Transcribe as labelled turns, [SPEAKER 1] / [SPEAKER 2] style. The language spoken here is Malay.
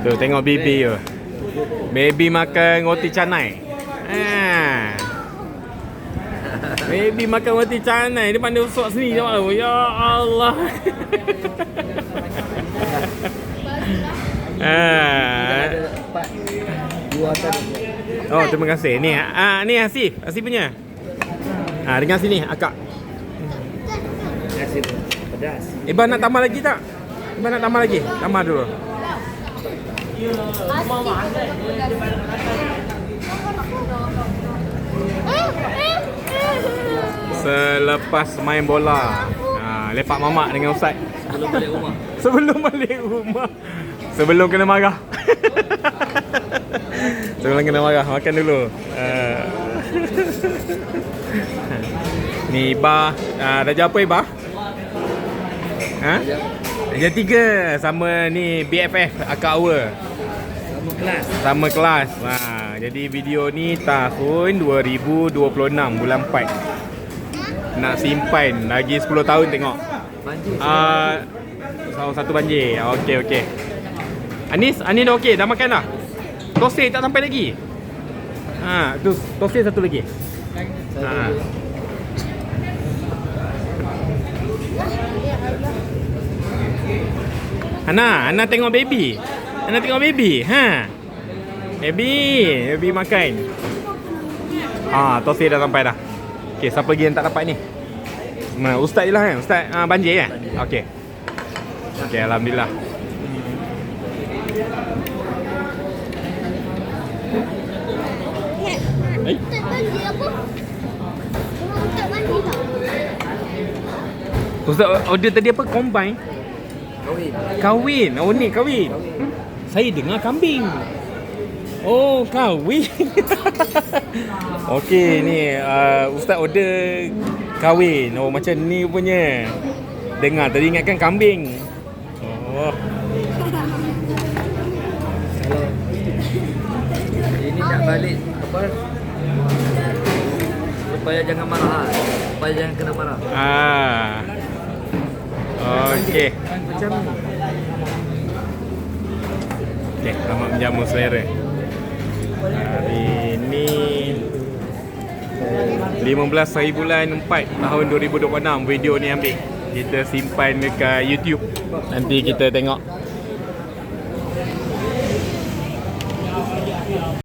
[SPEAKER 1] Tu tengok baby tu. Baby makan roti canai. Baby makan roti canai. Dia pandai usuk sini tengok tu. Ya Allah. Oh, terima kasih. Ni ni Hasif. Hasif punya. Dengan sini akak.
[SPEAKER 2] Nasi pedas.
[SPEAKER 1] Iban nak tambah lagi tak? Iban nak tambah lagi? Tambah dulu. Selepas main bola, lepak mamak dengan Ustaz.
[SPEAKER 2] Sebelum balik rumah.
[SPEAKER 1] Sebelum balik rumah. Sebelum kena marah. Sebelum kena marah, makan dulu. Ni Ibah, darjah apa Ibah? Darjah 3 sama ni BFF Akak Awa.
[SPEAKER 2] Sama kelas.
[SPEAKER 1] Sama kelas. Jadi video ni tahun 2026 bulan 4. Nak simpan lagi 10 tahun tengok.
[SPEAKER 2] Banjir.
[SPEAKER 1] Satu banjir. Okey. Anis dah okey, dah makan dah. Tosir tak sampai lagi. Tu tosir satu lagi. Ana tengok baby. Ana tengok baby. Baby makan. Tosir dah sampai dah. Okey, siapa lagi yang tak dapat ni? Ustaz je lah kan? Ustaz banjir kan? Okey. Okey, alhamdulillah.
[SPEAKER 3] Ustaz banjir apa? Ustaz banjir tak?
[SPEAKER 1] Ustaz order tadi apa? Combine? Kahwin. Oh ni kahwin. Saya dengar kambing. Oh, kahwin. Okey, ni Ustaz order kahwin. Oh, macam ni punya. Dengar tadi ingatkan kambing. Oh.
[SPEAKER 2] Ini nak balik apa? Supaya jangan marah. Supaya jangan kena marah.
[SPEAKER 1] Okey.
[SPEAKER 2] Macam ni.
[SPEAKER 1] Okey, selamat menjamu selera. Hari ni 15 hari bulan 4 tahun 2026 video ni ambil. Kita simpan dekat YouTube. Nanti kita tengok